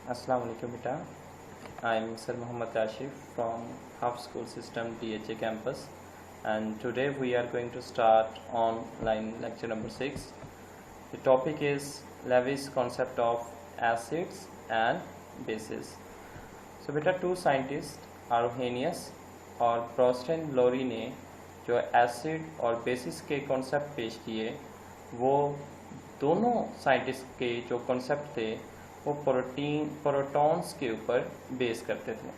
Assalamu alaikum beta. I'm Sir Muhammad Kashif from Half School System DHA campus, and today we are going to start online lecture number 6. The topic is Levy's concept of acids and bases. So beta, two scientists Arrhenius और ब्रॉस्टन लोरी ने जो acid और basis के concept पेश किए, वो दोनों scientist के जो कॉन्सेप्ट थे वो प्रोटॉन्स के ऊपर बेस करते थे।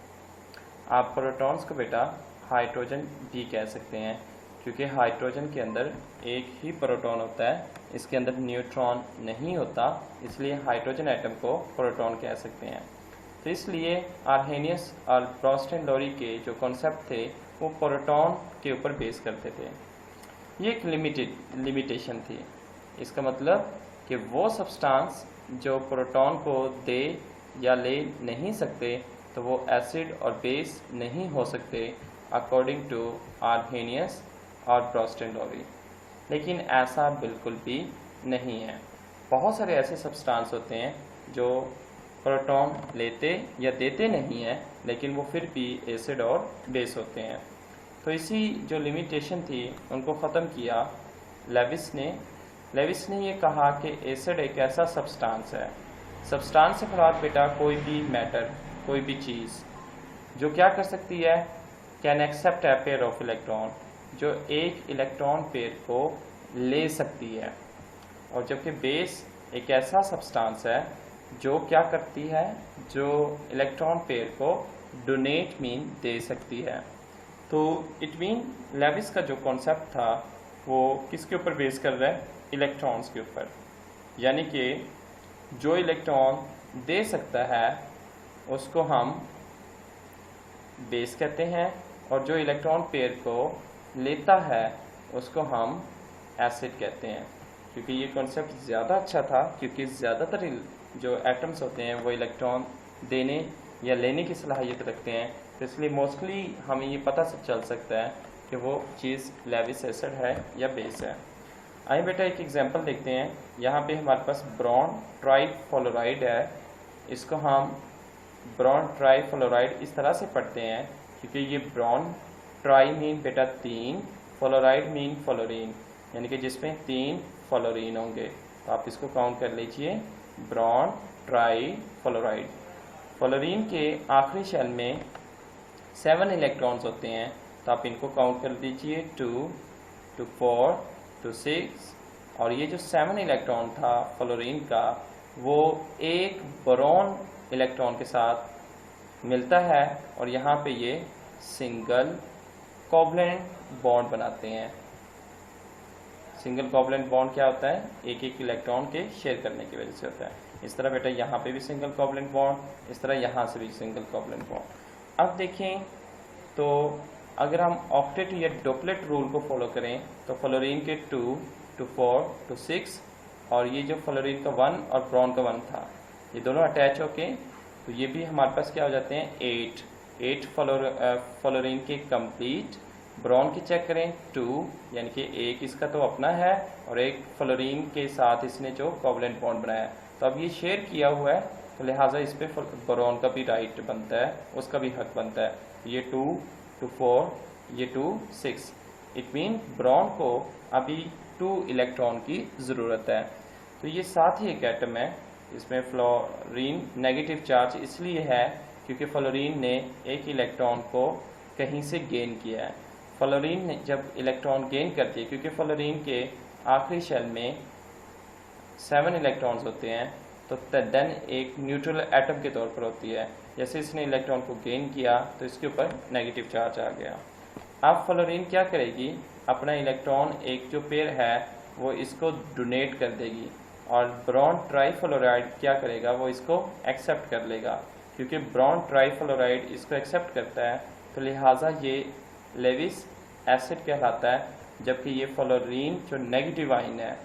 आप प्रोटॉन्स को बेटा हाइड्रोजन भी कह सकते हैं, क्योंकि हाइड्रोजन के अंदर एक ही प्रोटॉन होता है, इसके अंदर न्यूट्रॉन नहीं होता, इसलिए हाइड्रोजन एटम को प्रोटॉन कह सकते हैं। तो इसलिए आर्हेनियस और ब्रॉस्टन लोरी के जो कॉन्सेप्ट थे वो प्रोटॉन के ऊपर बेस करते थे। ये एक लिमिटेशन थी। इसका मतलब कि वो सब्सटेंस जो प्रोटॉन को दे या ले नहीं सकते, तो वो एसिड और बेस नहीं हो सकते अकॉर्डिंग टू आर्हेनियस और ब्रॉस्टन लोरी। लेकिन ऐसा बिल्कुल भी नहीं है। बहुत सारे ऐसे सब्सटेंस होते हैं जो प्रोटॉन लेते या देते नहीं हैं, लेकिन वो फिर भी एसिड और बेस होते हैं। तो इसी जो लिमिटेशन थी उनको ख़त्म किया लेविस ने ये कहा कि एसिड एक ऐसा सब्सटेंस है। सब्सटेंस से मुराद बेटा कोई भी मैटर, कोई भी चीज़ जो क्या कर सकती है, can accept a pair of electron, जो एक इलेक्ट्रॉन पेयर को ले सकती है। और जबकि बेस एक ऐसा सब्सटेंस है जो क्या करती है, जो इलेक्ट्रॉन पेयर को डोनेट मीन दे सकती है। तो इट मीन लेविस का जो कॉन्सेप्ट था वो किसके ऊपर बेस कर रहा है, इलेक्ट्रॉन्स के ऊपर। यानी कि जो इलेक्ट्रॉन दे सकता है उसको हम बेस कहते हैं, और जो इलेक्ट्रॉन पेयर को लेता है उसको हम एसिड कहते हैं। क्योंकि ये कॉन्सेप्ट ज़्यादा अच्छा था, क्योंकि ज़्यादातर जो एटम्स होते हैं वो इलेक्ट्रॉन देने या लेने की सलाहियत रखते हैं, तो इसलिए मोस्टली हमें ये पता चल सकता है कि वो चीज़ लेविस एसिड है या बेस है। आइए बेटा एक एग्जांपल देखते हैं। यहाँ पे हमारे पास ब्रॉन ट्राईफ्लोराइड है। इसको हम ब्रॉन ट्राईफ्लोराइड इस तरह से पढ़ते हैं, क्योंकि ये ब्रॉन ट्राई मीन बेटा 3, फ्लोराइड मीन फ्लोरीन, यानी कि जिसमें 3 फ्लोरीन होंगे। तो आप इसको काउंट कर लीजिए, ब्रॉन ट्राईफ्लोराइड। फ्लोरीन के आखिरी शेल में 7 इलेक्ट्रॉन्स होते हैं, तो आप इनको काउंट कर लीजिए, 2 to 4 to 6। और ये जो 7 इलेक्ट्रॉन था फ्लोरीन का, वो एक बोरॉन इलेक्ट्रॉन के साथ मिलता है और यहाँ पे ये सिंगल कोवलेंट बॉन्ड बनाते हैं। सिंगल कोवलेंट बॉन्ड क्या होता है, एक एक इलेक्ट्रॉन के शेयर करने की वजह से होता है। इस तरह बेटा यहाँ पे भी सिंगल कोवलेंट बॉन्ड, इस तरह यहाँ से भी सिंगल कोवलेंट बॉन्ड। अब देखें तो अगर हम ऑक्टेट या डुप्लेट रूल को फॉलो करें तो फ्लोरीन के 2 to 4 to 6, और ये जो फ्लोरीन का 1 और ब्रॉन का 1 था, ये दोनों अटैच होके तो ये भी हमारे पास क्या हो जाते हैं, 8 फ्लोरीन के कंप्लीट। ब्रॉन की चेक करें 2, यानी कि एक इसका तो अपना है और एक फ्लोरीन के साथ इसने जो कोवलेंट बॉन्ड बनाया है, तो अब ये शेयर किया हुआ है, तो लिहाजा इस पर ब्रॉन का भी राइट बनता है, उसका भी हक बनता है। ये 2 to 4, ये 2 6। इट मीन ब्रॉन को अभी 2 इलेक्ट्रॉन की ज़रूरत है। तो ये साथ ही एक एटम है। इसमें फ्लोरीन नेगेटिव चार्ज इसलिए है क्योंकि फ्लोरीन ने एक इलेक्ट्रॉन को कहीं से गेन किया है। फ्लोरीन ने जब इलेक्ट्रॉन गेन करती है, क्योंकि फ्लोरीन के आखिरी शेल में 7 इलेक्ट्रॉन्स होते हैं, तो देन एक न्यूट्रल एटम के तौर पर होती है। जैसे इसने इलेक्ट्रॉन को गेन किया तो इसके ऊपर नेगेटिव चार्ज आ गया। अब फ्लोरीन क्या करेगी, अपना इलेक्ट्रॉन एक जो पेयर है वो इसको डोनेट कर देगी, और ब्रॉन ट्राईफ्लोराइड क्या करेगा, वो इसको एक्सेप्ट कर लेगा। क्योंकि ब्रॉन ट्राईफ्लोराइड इसको एक्सेप्ट करता है, तो लिहाजा ये लेविस एसिड कहलाता है, जबकि ये फ्लोरीन जो नेगेटिव आइन है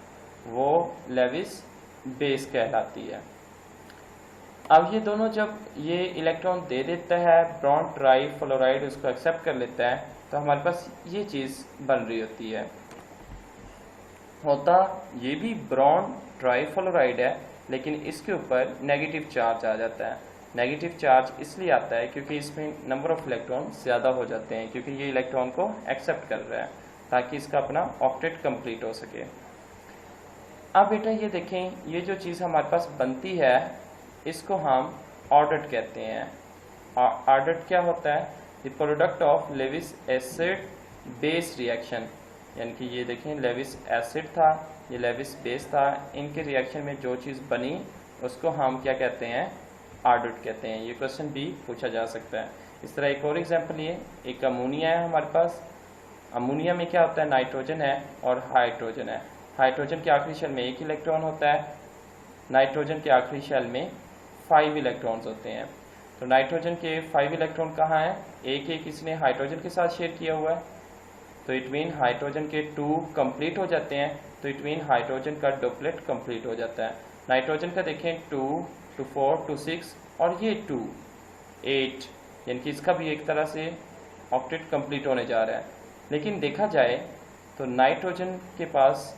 वो लेविस बेस कहलाती है। अब ये दोनों जब ये इलेक्ट्रॉन दे देता है, ब्रॉन ट्राईफ्लोराइड उसको एक्सेप्ट कर लेता है, तो हमारे पास ये चीज़ बन रही होती है। होता ये भी ब्रॉन ट्राईफ्लोराइड है, लेकिन इसके ऊपर नेगेटिव चार्ज आ जाता है। नेगेटिव चार्ज इसलिए आता है क्योंकि इसमें नंबर ऑफ इलेक्ट्रॉन ज़्यादा हो जाते हैं, क्योंकि ये इलेक्ट्रॉन को एक्सेप्ट कर रहा है ताकि इसका अपना ऑक्टेट कंप्लीट हो सके। अब बेटा ये देखें, ये जो चीज़ हमारे पास बनती है इसको हम ऑर्डर्ड कहते हैं। ऑर्डर्ड क्या होता है? The product of Lewis acid base reaction, यानी कि ये देखें लेविस एसिड था, ये लेविस बेस था, इनके रिएक्शन में जो चीज़ बनी उसको हम क्या कहते हैं? ऑर्डर्ड कहते हैं। ये क्वेश्चन भी पूछा जा सकता है। इस तरह एक और एग्जांपल, ये एक अमोनिया है हमारे पास। अमोनिया में क्या होता है? नाइट्रोजन है और हाइड्रोजन है। हाइड्रोजन के आखिरी शेल में एक इलेक्ट्रॉन होता है, नाइट्रोजन के आखिरी शेल में 5 इलेक्ट्रॉन्स होते हैं। तो नाइट्रोजन के 5 इलेक्ट्रॉन कहाँ हैं? एक एक इसने हाइड्रोजन के साथ शेयर किया हुआ है, तो इट मीन हाइड्रोजन के 2 कंप्लीट हो जाते हैं, तो इट मीन हाइड्रोजन का डुप्लेट कंप्लीट हो जाता है। नाइट्रोजन का देखें 2 to 4 to 6 और ये 2 8, यानी कि इसका भी एक तरह से ऑक्टेट कंप्लीट होने जा रहा है। लेकिन देखा जाए तो नाइट्रोजन के पास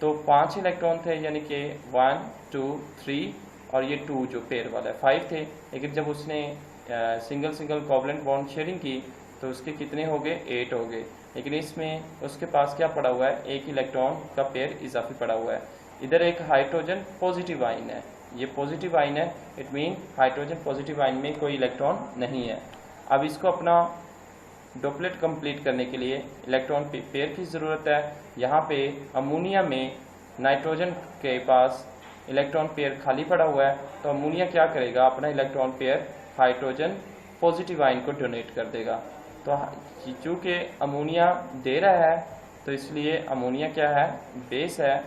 तो 5 इलेक्ट्रॉन थे, यानी कि 1 2 3 और ये 2 जो पेयर वाला है 5 थे, लेकिन जब उसने single single covalent bond sharing की तो उसके कितने हो गए? 8 हो गए। लेकिन इसमें उसके पास क्या पड़ा हुआ है? एक इलेक्ट्रॉन का पेयर इजाफी पड़ा हुआ है। इधर एक हाइड्रोजन पॉजिटिव आयन है, ये पॉजिटिव आयन है, it mean hydrogen positive ion में कोई इलेक्ट्रॉन नहीं है। अब इसको अपना डुप्लेट कंप्लीट करने के लिए इलेक्ट्रॉन पेयर की ज़रूरत है। यहाँ पे अमोनिया में नाइट्रोजन के पास इलेक्ट्रॉन पेयर खाली पड़ा हुआ है, तो अमोनिया क्या करेगा? अपना electron pair hydrogen positive ion को डोनेट कर देगा। तो चूँकि अमोनिया दे रहा है तो इसलिए अमोनिया क्या है? बेस है,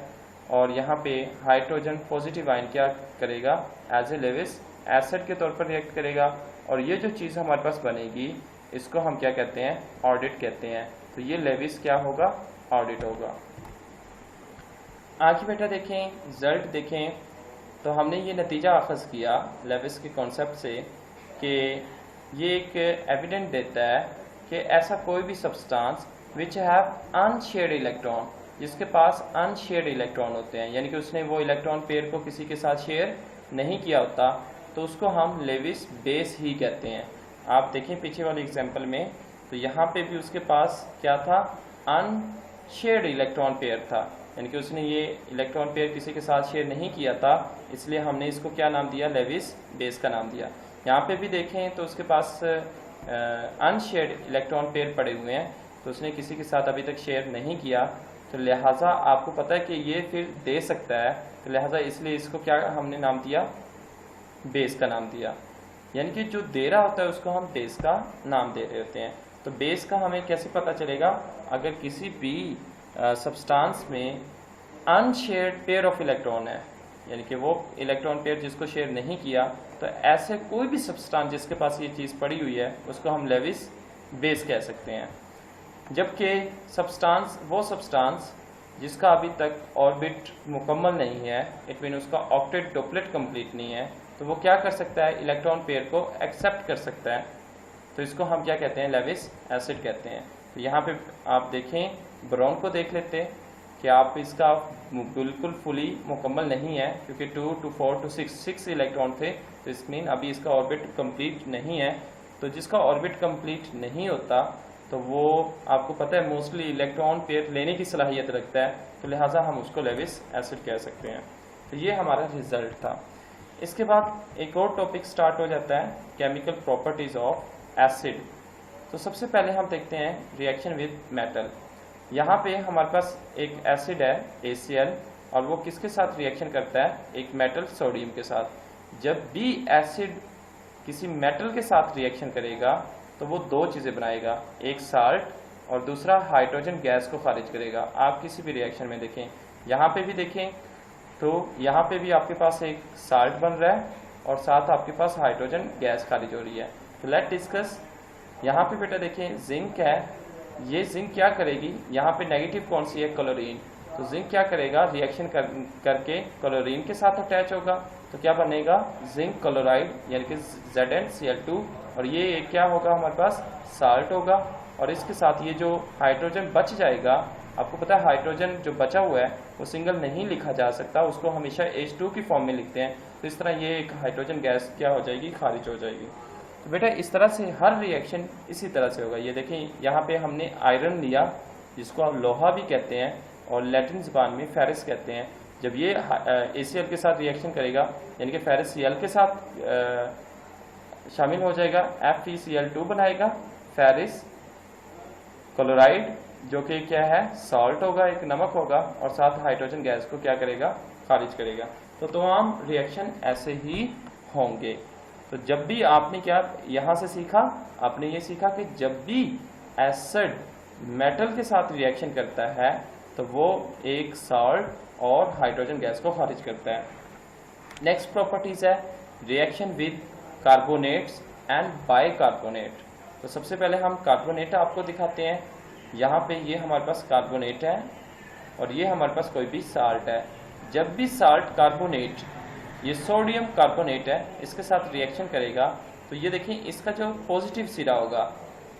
और यहाँ पे हाइड्रोजन पॉजिटिव आयन क्या करेगा? एज ए लेविस एसिड के तौर पर रिएक्ट करेगा, और ये जो चीज़ हमारे पास बनेगी इसको हम क्या कहते हैं? ऑर्डिट कहते हैं। तो ये लेविस क्या होगा? ऑर्डिट होगा। आगे बेटा देखें, रिजल्ट देखें, तो हमने ये नतीजा अखज़ किया लेविस के कॉन्सेप्ट से कि ये एक एविडेंट देता है कि ऐसा कोई भी substance which have unshared electron, जिसके पास अनशेयर्ड इलेक्ट्रॉन होते हैं, यानी कि उसने वो इलेक्ट्रॉन पेयर को किसी के साथ शेयर नहीं किया होता, तो उसको हम लेविस बेस ही कहते हैं। आप देखें पीछे वाले एग्जांपल में, तो यहाँ पे भी उसके पास क्या था? अनशेयर्ड इलेक्ट्रॉन पेयर था, यानी कि उसने ये इलेक्ट्रॉन पेयर किसी के साथ शेयर नहीं किया था, इसलिए हमने इसको क्या नाम दिया? लेविस बेस का नाम दिया। यहाँ पे भी देखें तो उसके पास अनशेयर्ड इलेक्ट्रॉन पेयर पड़े हुए हैं, तो उसने किसी के साथ अभी तक शेयर नहीं किया, तो लिहाजा आपको पता है कि ये फिर दे सकता है, तो लिहाजा इसलिए इसको क्या हमने नाम दिया? बेस का नाम दिया। यानी कि जो दे रहा होता है उसको हम बेस का नाम दे रहे होते हैं। तो बेस का हमें कैसे पता चलेगा? अगर किसी भी सब्सटेंस में अनशेयर्ड पेयर ऑफ इलेक्ट्रॉन है, यानी कि वो इलेक्ट्रॉन पेयर जिसको शेयर नहीं किया, तो ऐसे कोई भी सब्सटेंस जिसके पास ये चीज़ पड़ी हुई है उसको हम लेविस बेस कह सकते हैं। जबकि सब्सटेंस वो सब्सटेंस जिसका अभी तक ऑर्बिट मुकम्मल नहीं है, इट मीन उसका ऑक्टेट डुप्लेट कंप्लीट नहीं है, तो वो क्या कर सकता है? इलेक्ट्रॉन पेयर को एक्सेप्ट कर सकता है, तो इसको हम क्या कहते हैं? लेविस एसिड कहते हैं। तो यहाँ पे आप देखें, बोरॉन को देख लेते हैं कि आप इसका बिल्कुल फुली मुकम्मल नहीं है, क्योंकि 2 to 4 to 6 इलेक्ट्रॉन थे, तो इस मीन अभी इसका ऑर्बिट कंप्लीट नहीं है। तो जिसका ऑर्बिट कंप्लीट नहीं होता तो वो आपको पता है मोस्टली इलेक्ट्रॉन पेयर लेने की सलाहियत रखता है, तो लिहाजा हम उसको लेविस एसिड कह सकते हैं। तो ये हमारा रिजल्ट था। इसके बाद एक और टॉपिक स्टार्ट हो जाता है, केमिकल प्रॉपर्टीज़ ऑफ एसिड। तो सबसे पहले हम देखते हैं रिएक्शन विद मेटल। यहाँ पे हमारे पास एक एसिड है ACl, और वो किसके साथ रिएक्शन करता है? एक मेटल सोडियम के साथ। जब भी एसिड किसी मेटल के साथ रिएक्शन करेगा तो वो दो चीज़ें बनाएगा, एक साल्ट और दूसरा हाइड्रोजन गैस को खारिज करेगा। आप किसी भी रिएक्शन में देखें, यहाँ पे भी देखें तो यहाँ पे भी आपके पास एक साल्ट बन रहा है और साथ आपके पास हाइड्रोजन गैस खारिज हो रही है। तो लेट डिस्कस। यहाँ पे बेटा देखें जिंक है, ये जिंक क्या करेगी? यहाँ पे नेगेटिव कौन सी है? क्लोरीन। तो जिंक क्या करेगा? रिएक्शन करके क्लोरीन के साथ अटैच होगा, तो क्या बनेगा? जिंक क्लोराइड, यानी कि ZnCl2, और ये एक क्या होगा हमारे पास? साल्ट होगा। और इसके साथ ये जो हाइड्रोजन बच जाएगा, आपको पता है हाइड्रोजन जो बचा हुआ है वो सिंगल नहीं लिखा जा सकता, उसको हमेशा H2 की फॉर्म में लिखते हैं, तो इस तरह ये एक हाइड्रोजन गैस क्या हो जाएगी, खारिज हो जाएगी। तो बेटा इस तरह से हर रिएक्शन इसी तरह से होगा। ये देखें यहाँ पे हमने आयरन लिया, जिसको हम लोहा भी कहते हैं और लैटिन ज़बान में फेरिस कहते हैं। जब ये ACl के साथ रिएक्शन करेगा, यानी कि फेरिस Cl के साथ शामिल हो जाएगा, FeCl2 बनाएगा, फेरिस क्लोराइड जो कि क्या है, सॉल्ट होगा, एक नमक होगा, और साथ हाइड्रोजन गैस को क्या करेगा, खारिज करेगा। तो तमाम रिएक्शन ऐसे ही होंगे। तो जब भी आपने क्या यहाँ से सीखा, आपने ये सीखा कि जब भी एसिड मेटल के साथ रिएक्शन करता है तो वो एक सॉल्ट और हाइड्रोजन गैस को खारिज करता है। नेक्स्ट प्रॉपर्टीज है reaction with carbonates and bicarbonate. तो सबसे पहले हम कार्बोनेट आपको दिखाते हैं। यहाँ पे ये हमारे पास कार्बोनेट है और ये हमारे पास कोई भी साल्ट है। जब भी साल्ट कार्बोनेट, ये सोडियम कार्बोनेट है, इसके साथ रिएक्शन करेगा तो ये देखिए इसका जो पॉजिटिव सिरा होगा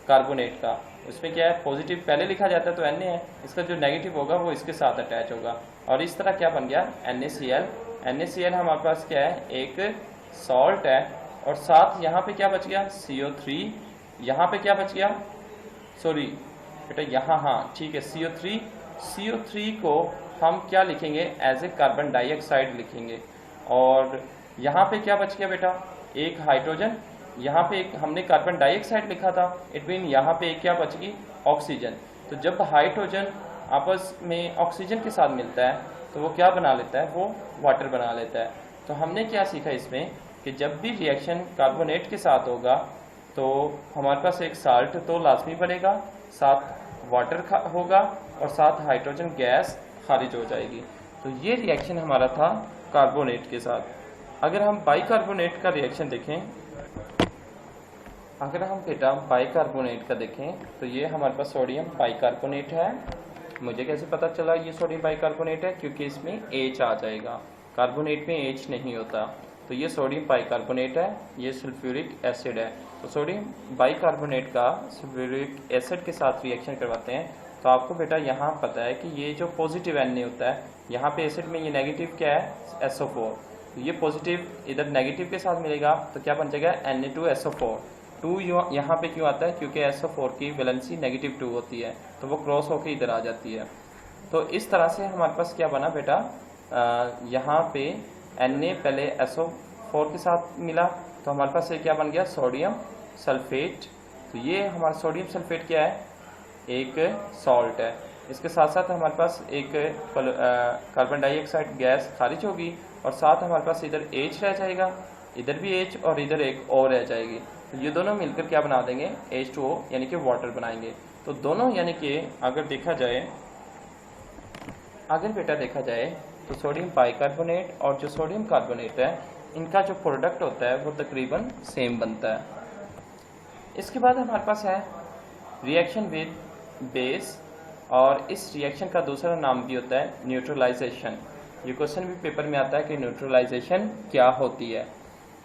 कार्बोनेट का, उसमें क्या है, पॉजिटिव पहले लिखा जाता है तो Na है, इसका जो नेगेटिव होगा वो इसके साथ अटैच होगा और इस तरह क्या बन गया, NaCl। NaCl हमारे पास क्या है, एक सॉल्ट है और साथ यहाँ पे क्या बच गया, CO3। यहाँ पे क्या बच गया, सॉरी बेटा यहाँ, हाँ ठीक है, CO3। CO3 को हम क्या लिखेंगे, एज ए कार्बन डाइऑक्साइड लिखेंगे। और यहाँ पे क्या बच गया बेटा, एक हाइड्रोजन। यहाँ पे एक हमने कार्बन डाइऑक्साइड लिखा था, इट मीन यहाँ पे एक क्या बच गई, ऑक्सीजन। तो जब हाइड्रोजन आपस में ऑक्सीजन के साथ मिलता है तो वो क्या बना लेता है, वो वाटर बना लेता है। तो हमने क्या सीखा इसमें कि जब भी रिएक्शन कार्बोनेट के साथ होगा तो हमारे पास एक साल्ट तो लाजमी बनेगा, साथ वाटर होगा और साथ हाइड्रोजन गैस खारिज हो जाएगी। तो ये रिएक्शन हमारा था कार्बोनेट के साथ। अगर हम बाइकार्बोनेट का रिएक्शन देखें, अगर हम बेटा बाइकार्बोनेट का देखें तो ये हमारे पास सोडियम बाइकार्बोनेट है। मुझे कैसे पता चला ये सोडियम बाइकार्बोनेट है, क्योंकि इसमें H आ जाएगा, कार्बोनेट में H नहीं होता। तो ये सोडियम बाइकार्बोनेट है, ये सल्फ्यूरिक एसिड है। तो सोडियम बाइकार्बोनेट का सल्फ्यूरिक एसिड के साथ रिएक्शन करवाते हैं तो आपको बेटा यहाँ पता है कि ये जो पॉजिटिव Na होता है, यहाँ पे एसिड में ये नेगेटिव क्या है, SO4। तो ये पॉजिटिव इधर नेगेटिव के साथ मिलेगा तो क्या बन जाएगा, Na2SO4। 2 यहाँ पे क्यों आता है, क्योंकि SO4 की वैलेंसी -2 होती है, तो वो क्रॉस होकर इधर आ जाती है। तो इस तरह से हमारे पास क्या बना बेटा, यहाँ पे Na पहले SO4 के साथ मिला तो हमारे पास ये क्या बन गया, सोडियम सल्फेट। तो ये हमारा सोडियम सल्फेट क्या है, एक सॉल्ट है। इसके साथ साथ हमारे पास एक कार्बन डाइऑक्साइड गैस खारिज होगी और साथ हमारे पास इधर H रह जाएगा, इधर भी H और इधर एक O रह जाएगी। तो ये दोनों मिलकर क्या बना देंगे, H2O यानी कि वाटर बनाएंगे। तो दोनों यानी कि अगर देखा जाए, अगर बेटा देखा जाए तो सोडियम बाइकार्बोनेट और जो सोडियम कार्बोनेट है, इनका जो प्रोडक्ट होता है वो तकरीबन सेम बनता है। इसके बाद हमारे पास है रिएक्शन विद बेस, और इस रिएक्शन का दूसरा नाम भी होता है न्यूट्रलाइजेशन। ये क्वेश्चन भी पेपर में आता है कि न्यूट्रलाइजेशन क्या होती है।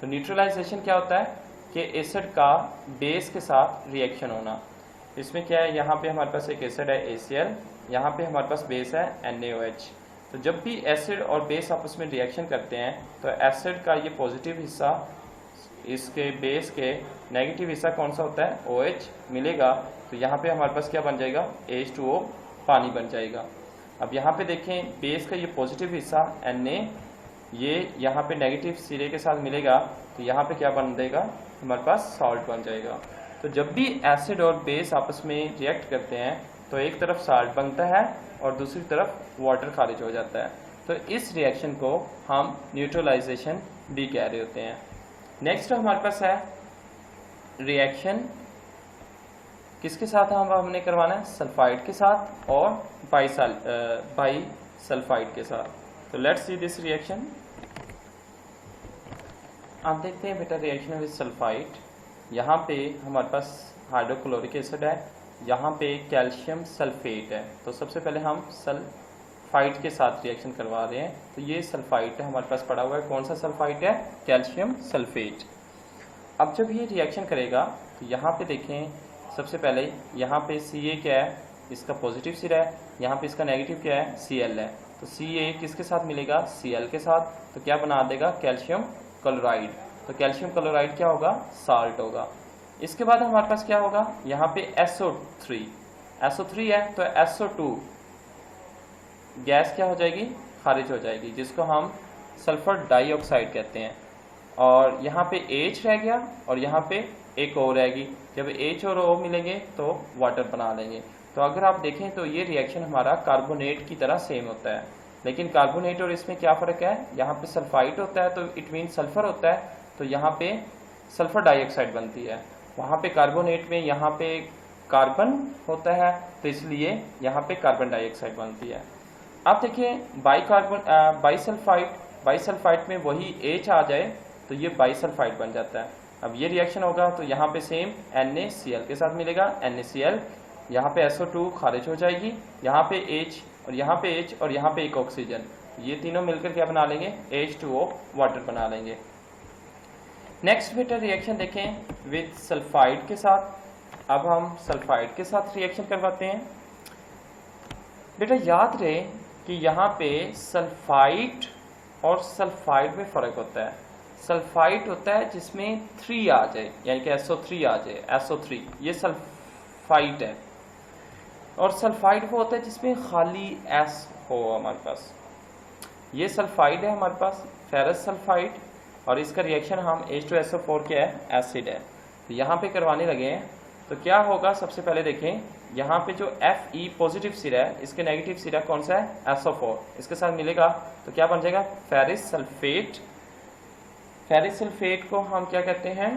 तो न्यूट्रलाइजेशन क्या होता है कि एसिड का बेस के साथ रिएक्शन होना। इसमें क्या है, यहाँ पे हमारे पास एक एसिड है ACl, यहाँ पे हमारे पास बेस है NaOH। तो जब भी एसिड और बेस आपस में रिएक्शन करते हैं तो एसिड का ये पॉजिटिव हिस्सा इसके बेस के नेगेटिव हिस्सा कौन सा होता है, OH मिलेगा। तो यहाँ पे हमारे पास क्या बन जाएगा, H2O पानी बन जाएगा। अब यहाँ पे देखें बेस का ये पॉजिटिव हिस्सा Na, ये यहाँ पे नेगेटिव सिरे के साथ मिलेगा तो यहाँ पे क्या बन जाएगा, हमारे पास सॉल्ट बन जाएगा। तो जब भी एसिड और बेस आपस में रिएक्ट करते हैं तो एक तरफ सॉल्ट बनता है और दूसरी तरफ वाटर खारिज हो जाता है। तो इस रिएक्शन को हम न्यूट्रलाइजेशन भी कह रहे होते हैं। नेक्स्ट हमारे पास है रिएक्शन किसके साथ हमने करवाना है, सल्फाइड के साथ और बाई सल्फाइड के साथ। तो लेट्स सी दिस रिएक्शन। आप देखते हैं बेटा रिएक्शन विद सल्फाइड, यहाँ पे हमारे पास हाइड्रोक्लोरिक एसिड है, यहाँ पे कैल्शियम सल्फेट है। तो सबसे पहले हम सल्फाइड के साथ रिएक्शन करवा रहे हैं। तो ये सल्फाइड है हमारे पास पड़ा हुआ है, कौन सा सल्फाइड है, कैल्शियम सल्फेट। अब जब ये रिएक्शन करेगा तो यहाँ पे देखें, सबसे पहले यहाँ पे Ca क्या है, इसका पॉजिटिव सिरा है, यहाँ पे इसका नेगेटिव क्या है, Cl है। तो Ca किसके साथ मिलेगा, Cl के साथ, तो क्या बना देगा, कैल्शियम क्लोराइड। तो कैल्शियम क्लोराइड क्या होगा, साल्ट होगा। इसके बाद हमारे पास क्या होगा, यहाँ पे SO3 है, तो SO2 गैस क्या हो जाएगी, खारिज हो जाएगी, जिसको हम सल्फर डाइऑक्साइड कहते हैं। और यहाँ पे H रह गया और यहाँ पे एक O रहेगी। जब H और O मिलेंगे तो वाटर बना लेंगे। तो अगर आप देखें तो ये रिएक्शन हमारा कार्बोनेट की तरह सेम होता है, लेकिन कार्बोनेट और इसमें क्या फ़र्क है, यहाँ पे सल्फाइड होता है तो इट मीन सल्फर होता है, तो यहाँ पे सल्फर डाइऑक्साइड बनती है। वहाँ पे कार्बोनेट में यहाँ पे कार्बन होता है, तो इसलिए यहाँ पे कार्बन डाइऑक्साइड बनती है। आप देखिए बाईसल्फाइड में वही H आ जाए तो ये बाईसल्फाइड बन जाता है। अब ये रिएक्शन होगा तो यहाँ पे सेम NaCl के साथ मिलेगा, NaCl, यहाँ पे SO2 खारिज हो जाएगी, यहाँ पे H और यहाँ पे H और यहाँ पे एक ऑक्सीजन, ये तीनों मिलकर क्या बना लेंगे, H2O वाटर बना लेंगे। नेक्स्ट बेटा रिएक्शन देखें विद सल्फाइड के साथ। अब हम सल्फाइड के साथ रिएक्शन करवाते हैं। बेटा याद रहे कि यहाँ पे सल्फाइड और सल्फाइड में फ़र्क होता है। सल्फाइड होता है जिसमें 3 आ जाए, यानी कि SO3 आ जाए, SO3 ये सल्फाइड है। और सल्फाइड वो होता है जिसमें खाली S हो हमारे पास, ये सल्फाइड है हमारे पास, फेरस सल्फाइड, और इसका रिएक्शन हम H2SO4 क्या है, एसिड है। तो यहाँ पे करवाने लगे हैं तो क्या होगा, सबसे पहले देखें यहाँ पे जो Fe पॉजिटिव सिरा है, इसके नेगेटिव सिरा कौन सा है, SO4, इसके साथ मिलेगा तो क्या बन जाएगा, फेरिस सल्फेट। फेरिस सल्फेट को हम क्या कहते हैं,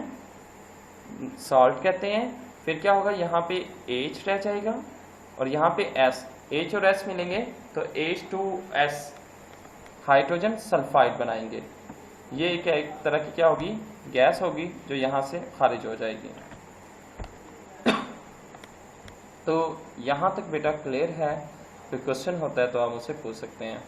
सॉल्ट कहते हैं। फिर क्या होगा, यहाँ पे H रह जाएगा और यहाँ पे S, H और S मिलेंगे तो H2S हाइड्रोजन सल्फाइड बनाएंगे। ये एक तरह की क्या होगी, गैस होगी जो यहाँ से खारिज हो जाएगी। तो यहाँ तक बेटा क्लियर है, कोई क्वेश्चन होता है तो आप मुझसे पूछ सकते हैं।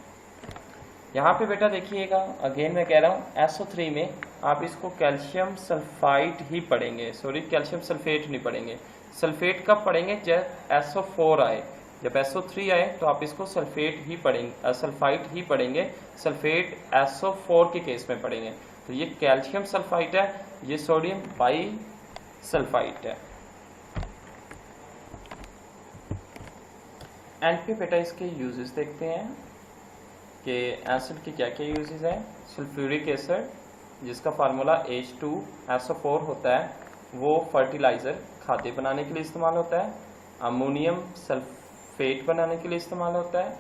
यहाँ पे बेटा देखिएगा, अगेन मैं कह रहा हूँ SO3 में आप इसको कैल्शियम सल्फाइड ही पढ़ेंगे, सॉरी कैल्शियम सल्फेट नहीं पढ़ेंगे। सल्फेट कब पढ़ेंगे, जब SO4 आए, जब SO3 आए तो आप इसको सल्फेट ही पढ़ेंगे, सल्फाइड ही पढ़ेंगे। सल्फेट SO4 के केस में पढ़ेंगे। तो ये कैल्शियम सल्फाइड है, ये सोडियम बाई सल्फाइड है। एंड पे बेटा इसके यूजेस देखते हैं कि एसिड के क्या क्या यूजेस हैं। सल्फ्यूरिक एसिड जिसका फार्मूला H2SO4 होता है, वो फर्टिलाइज़र खाद्य बनाने के लिए इस्तेमाल होता है। अमोनियम सल्फेट बनाने के लिए इस्तेमाल होता है,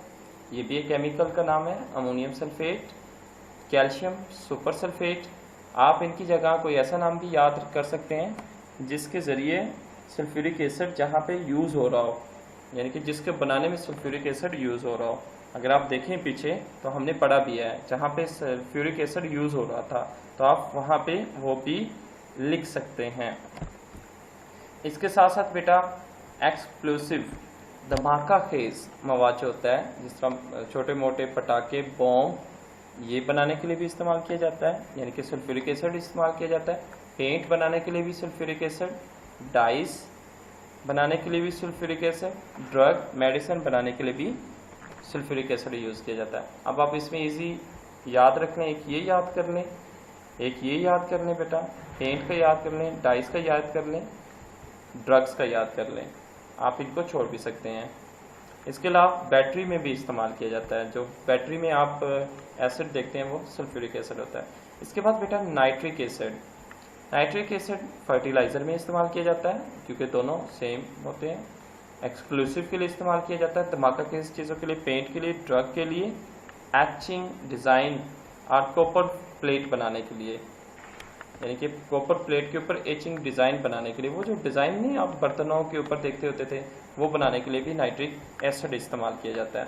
ये भी एक केमिकल का नाम है, ammonium sulphate. Calcium super sulphate, आप इनकी जगह कोई ऐसा नाम भी याद कर सकते हैं जिसके ज़रिए सल्फ्यूरिक एसिड जहाँ पे यूज़ हो रहा हो, यानी कि जिसके बनाने में सल्फ्यूरिक एसिड यूज़ हो रहा हो। अगर आप देखें पीछे तो हमने पढ़ा भी है, जहाँ पे सल्फ्यूरिक एसिड यूज़ हो रहा था तो आप वहाँ पे वो भी लिख सकते हैं। इसके साथ साथ बेटा एक्सप्लोसिव धमाका खेज मवाद जो होता है, जिस तरह छोटे मोटे पटाखे, बॉम्ब, ये बनाने के लिए भी इस्तेमाल किया जाता है, यानी कि सल्फ्यूरिक एसिड इस्तेमाल किया जाता है। पेंट बनाने के लिए भी सल्फ्यूरिक एसिड, डाइस बनाने के लिए भी सल्फ्यूरिक एसिड, ड्रग मेडिसिन बनाने के लिए भी सल्फ्यूरिक एसिड यूज़ किया जाता है। अब आप इसमें इजी याद रख लें, एक ये याद कर लें, एक ये याद कर लें बेटा, पेंट का याद कर लें, डाइस का याद कर लें, ड्रग्स का याद कर लें, आप इनको छोड़ भी सकते हैं। इसके अलावा बैटरी में भी इस्तेमाल किया जाता है, जो बैटरी में आप एसिड देखते हैं वो सल्फ्यूरिक एसिड होता है। इसके बाद बेटा nitric acid, nitric acid fertiliser में इस्तेमाल किया जाता है क्योंकि दोनों सेम होते हैं। एक्सक्लूसिव के लिए इस्तेमाल किया जाता है, धमाका के चीज़ों के लिए, पेंट के लिए, ड्रग के लिए, एचिंग डिज़ाइन और कॉपर प्लेट बनाने के लिए, यानी कि कॉपर प्लेट के ऊपर एचिंग डिज़ाइन बनाने के लिए, वो जो डिज़ाइन नहीं आप बर्तनों के ऊपर देखते होते थे, वो बनाने के लिए भी नाइट्रिक एसिड इस्तेमाल किया जाता है।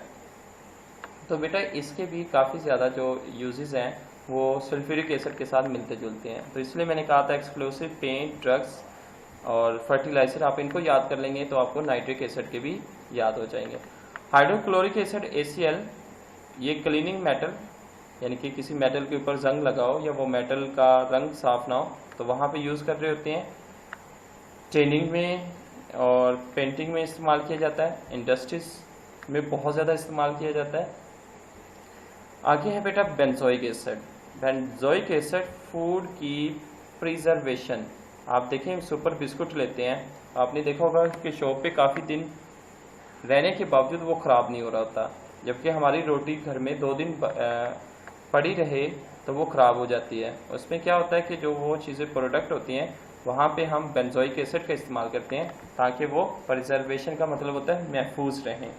तो बेटा इसके भी काफ़ी ज़्यादा जो यूजेस हैं वो सल्फ्यूरिक एसिड के साथ मिलते जुलते हैं। तो इसलिए मैंने कहा था एक्सप्लोसिव, पेंट, ड्रग्स और फर्टिलाइज़र, आप इनको याद कर लेंगे तो आपको नाइट्रिक एसिड के भी याद हो जाएंगे। हाइड्रोक्लोरिक एसिड HCl, ये क्लीनिंग मेटल, यानी कि किसी मेटल के ऊपर जंग लगाओ या वो मेटल का रंग साफ ना हो तो वहाँ पे यूज़ कर रहे होते हैं। ट्रेनिंग में और पेंटिंग में इस्तेमाल किया जाता है, इंडस्ट्रीज में बहुत ज़्यादा इस्तेमाल किया जाता है। आगे है बेटा benzoic acid. Benzoic acid food की प्रिजर्वेशन। आप देखें सुपर बिस्कुट लेते हैं, आपने देखा होगा कि शॉप पे काफ़ी दिन रहने के बावजूद वो ख़राब नहीं हो रहा होता, जबकि हमारी रोटी घर में 2 दिन पड़ी रहे तो वो ख़राब हो जाती है। उसमें क्या होता है कि जो वो चीज़ें प्रोडक्ट होती हैं वहाँ पे हम बेंजोइक एसिड का इस्तेमाल करते हैं ताकि वो प्रिजर्वेशन का मतलब होता है महफूज रहें।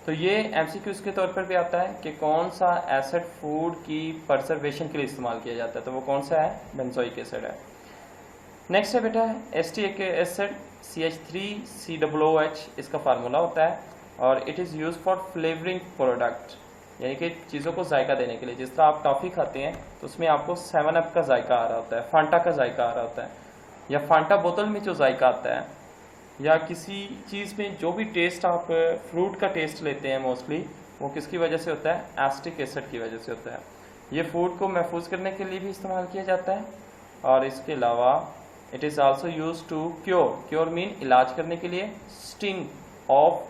तो ये एमसीक्यूज़ के तौर पर भी आता है कि कौन सा एसिड फूड की प्रिजर्वेशन के लिए इस्तेमाल किया जाता है, तो वो कौन सा है, बेंजोइक एसिड है। नेक्स्ट है बेटा एसिटिक एसिड CH3COOH, इसका फार्मूला होता है और it is use for flavouring product, यानी कि चीज़ों को जायका देने के लिए। जिस तरह आप टॉफ़ी खाते हैं तो उसमें आपको 7 अप का जायका आ रहा होता है, फांटा का जायका आ रहा होता है, या फांटा बोतल में जो जायका आता है, या किसी चीज़ में जो भी टेस्ट आप फ्रूट का टेस्ट लेते हैं मोस्टली वो किसकी वजह से होता है, एसिटिक एसिड की वजह से होता है। ये फूड को महफूज करने के लिए भी इस्तेमाल किया जाता है और इसके अलावा it is also use to cure mean इलाज करने के लिए, स्टिंग ऑफ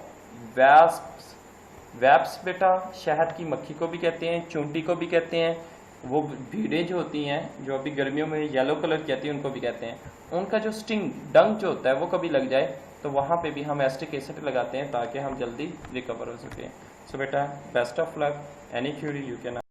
वैप्स बेटा शहद की मक्खी को भी कहते हैं, चूंटी को भी कहते हैं, वो भीड़ें जो होती हैं जो अभी गर्मियों में येलो कलर की आती है उनको भी कहते हैं, उनका जो स्टिंग डंक जो होता है वो कभी लग जाए तो वहाँ पे भी हम एसिटिक एसिड लगाते हैं ताकि हम जल्दी रिकवर हो सकें। सो बेटा best of luck, any Curie you can